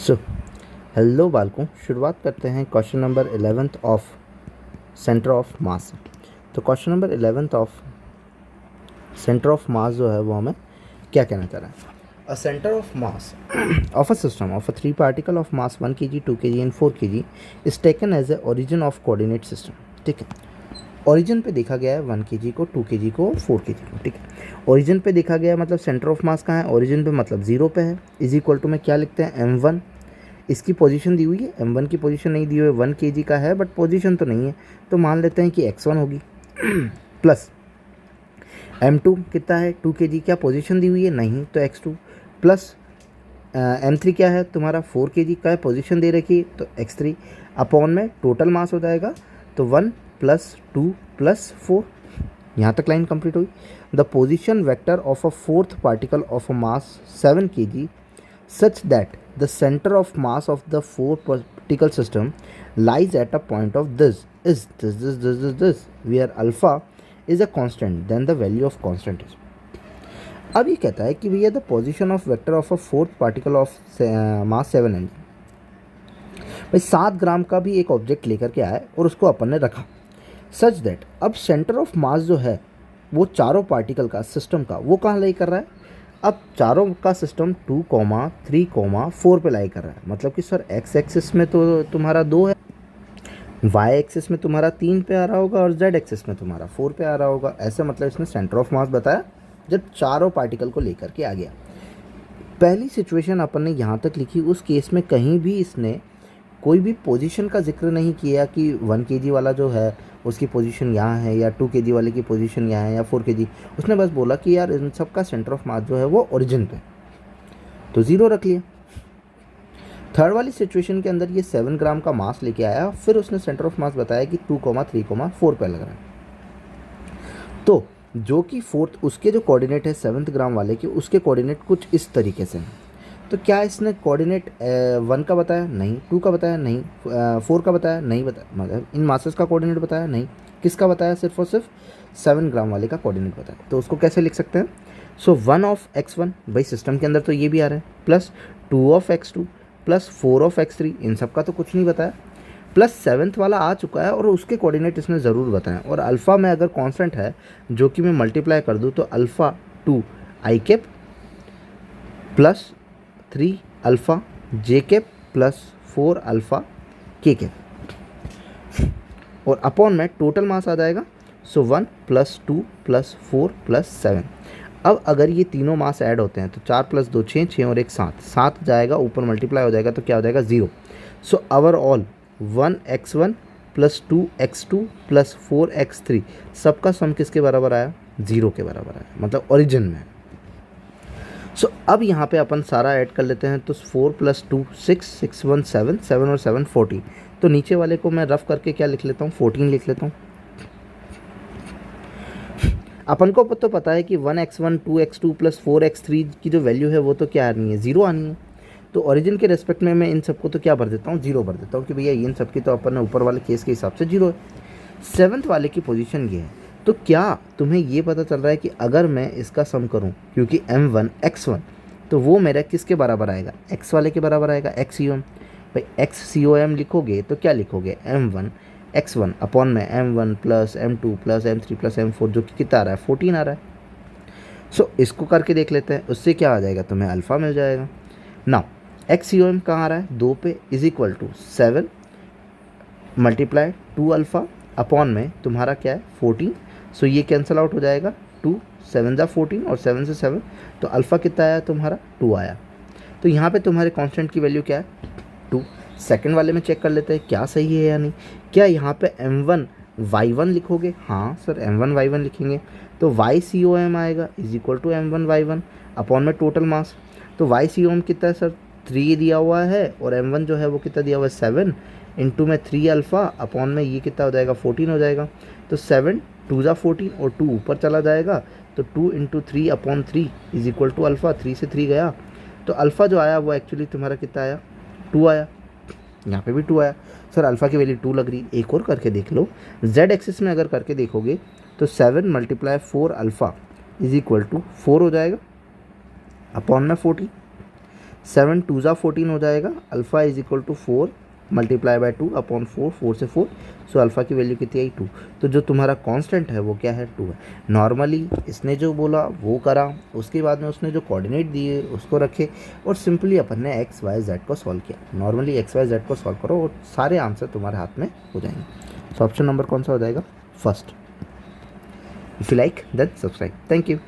So hello बालकों, शुरुआत करते हैं question number 11th of centre of mass. तो question number 11th of centre of mass जो है वो हमें क्या कहना चाह रहा है। A centre of mass of a system of a 3 particle of mass 1 kg 2 kg and 4 kg is taken as a origin of coordinate system. ठीक है, ओरिजिन पे देखा गया है 1 kg को, 2 kg को, 4 kg को। ठीक है, ओरिजिन पे देखा गया है मतलब सेंटर ऑफ मास कहाँ है, ओरिजिन पे मतलब 0 पे है। इज इक्वल टू में क्या लिखते हैं m1, इसकी पोजीशन दी हुई है, m1 की पोजीशन नहीं दी हुई है, 1 kg का है बट पोजीशन तो नहीं है, तो मान लेते हैं कि x1 होगी प्लस m2 कितना है 2 kg, क्या पोजीशन दी हुई है नहीं, तो x2 प्लस m3 क्या है तुम्हारा 4 kg का है, पोजीशन दे रखी तो x3 अपॉन में टोटल मास हो जाएगा तो 1 प्लस 2 प्लस 4। यहाँ तक लाइन कंप्लीट हुई। The position vector of a fourth particle of a mass 7 kg such that the center of mass of the four particle system lies at a point of this where alpha is a constant, then the value of constant is। अब ये कहता है कि भैया the position of vector of a fourth particle of mass 7 mg, भाई 7 ग्राम का भी एक ऑब्जेक्ट लेकर के आया और उसको अपन ने रखा सच दैट अब सेंटर ऑफ मास जो है वो चारों पार्टिकल का सिस्टम का वो कहाँ लाई कर रहा है, अब चारों का सिस्टम 2, 3, 4 पे लाई कर रहा है। मतलब कि सर एक्स एक्सिस में तो तुम्हारा 2 है, वाई एक्सिस में तुम्हारा 3 पे आ रहा होगा और जेड एक्सिस में तुम्हारा 4 पे आ रहा होगा। ऐसा मतलब इसने सेंटर ऑफ मास बताया जब चारों पार्टिकल को लेकर के आ गया। पहली सिचुएशन अपन ने यहाँ तक लिखी, उस केस में कहीं भी इसने कोई भी पोजीशन का जिक्र नहीं किया कि 1 kg वाला जो है उसकी पोजीशन यहाँ है या 2 kg वाले की पोजीशन यहाँ है या 4 kg। उसने बस बोला कि यार इन सब का सेंटर ऑफ मास जो है वो ओरिजिन पे, तो 0 रख लिया। थर्ड वाली सिचुएशन के अंदर ये 7 ग्राम का मास लेके आया, फिर उसने सेंटर ऑफ मास बताया कि 2, 3, 4 पे लग रहा है। तो जो कि फोर्थ उसके जो कोऑर्डिनेट है 7th ग्राम वाले के, उसके कोऑर्डिनेट कुछ इस तरीके से हैं। तो क्या इसने कोऑर्डिनेट 1 का बताया नहीं, 2 का बताया नहीं, 4 का बताया नहीं, बताया मतलब इन मासेस का कोऑर्डिनेट बताया नहीं, किसका बताया सिर्फ और सिर्फ 7 ग्राम वाले का कोऑर्डिनेट बताया। तो उसको कैसे लिख सकते हैं, सो 1 ऑफ x1, भाई सिस्टम के अंदर तो ये भी आ रहा है, plus 2 of x2 plus 4 of x3, इन सब का तो कुछ नहीं बताया, प्लस 7th वाला आ चुका है और उसके कोऑर्डिनेट इसने ज़रूर बताया। और अल्फ़ा में अगर कांस्टेंट है जो कि मैं मल्टीप्लाई कर दूँ तो अल्फ़ा 2 आई कैप प्लस 3 अल्फ़ा जे कैप प्लस 4 अल्फ़ा के कैप और अपॉन में टोटल मास आ जाएगा सो 1 प्लस 2 प्लस 4 प्लस 7। अब अगर ये तीनों मास ऐड होते हैं तो 4 प्लस 2 6, 6 और 1 7, 7 जाएगा ऊपर मल्टीप्लाई हो जाएगा तो क्या हो जाएगा 0। So our all 1x1 plus 2x2 plus 4x3 सबका सम किसके बराबर आया, 0 के बराबर आया, मतलब ओरिजिन में। सो अब यहाँ पे अपन सारा ऐड कर लेते हैं तो 4 प्लस 2 6, 6 1 7, 7 और 7 14। तो नीचे वाले को मैं रफ करके क्या लिख लेता हूँ, 14 लिख लेता हूँ। अपन को तो पता है कि 1x1 2x2 प्लस 4x3 की जो वैल्यू है वो तो क्या आनी है, 0 आनी है। तो ओरिजिन के रेस्पेक्ट में मैं इन सबको तो क्या भर देता हूँ, 0 भर देता हूँ कि भैया इन सब की तो अपन ऊपर वाले केस के हिसाब से 0 है। 7th वाले की पोजीशन ये है, तो क्या तुम्हें ये पता चल रहा है कि अगर मैं इसका सम करूं क्योंकि m1 x1 तो वो मेरा किसके बराबर आएगा, x वाले के बराबर आएगा, xcom। भाई xcom लिखोगे तो क्या लिखोगे, m1 x1 अपॉन में m1 plus m2 plus m3 plus m4 जो कि कितना आ रहा है 14 आ रहा है। सो इसको करके देख लेते हैं, उससे क्या आ जाएगा, तुम्हें अल्फ़ा मिल जाएगा। नाउ xcom कहाँ आ रहा है 2 पे, is equal to 7 multiply 2 alpha upon में तुम्हारा क्या है 14। सो ये कैंसिल आउट हो जाएगा, 2 7 जा 14 और 7 से 7, तो अल्फ़ा कितना आया तुम्हारा 2 आया। तो यहाँ पे तुम्हारे कांस्टेंट की वैल्यू क्या है 2। सेकंड वाले में चेक कर लेते हैं क्या सही है या नहीं। क्या यहाँ पे m1 y1 लिखोगे, हाँ सर m1 y1 लिखेंगे तो ycom आएगा is equal to m1 y1 upon में टोटल मास। तो ycom कितना है सर 3 दिया हुआ है और m1 जो है वो कितना दिया हुआ है 7 इंटू में 3 अल्फ़ा अपॉन में ये कितना हो जाएगा 14 हो जाएगा। तो 7 2 जा 14 और 2 ऊपर चला जाएगा तो 2 into 3 upon 3 is equal to alpha, 3 से 3 गया तो अल्फ़ा जो आया वो एक्चुअली तुम्हारा कितना आया 2 आया। यहाँ पे भी 2 आया। सर अल्फ़ा की वैल्यू 2 लग रही, एक और करके देख लो, जेड एक्सिस में अगर करके देखोगे तो 7 multiply 4 alpha is equal to 4 हो जाएगा अपॉन में 14। 7 2 ज़ा 14 हो जाएगा, alpha is equal to 4 multiply by 2 upon 4, 4 से 4, सो अल्फ़ा की वैल्यू कितनी आई 2। तो जो तुम्हारा कांस्टेंट है वो क्या है 2 है। नॉर्मली इसने जो बोला वो करा, उसके बाद में उसने जो कोऑर्डिनेट दिए उसको रखे और सिंपली अपन ने एक्स वाई जेड को सॉल्व किया। नॉर्मली एक्स वाई जेड को सॉल्व करो और सारे आंसर तुम्हारे हाथ में हो जाएंगे। सो ऑप्शन नंबर कौन सा हो जाएगा? First. If you like then subscribe. Thank you.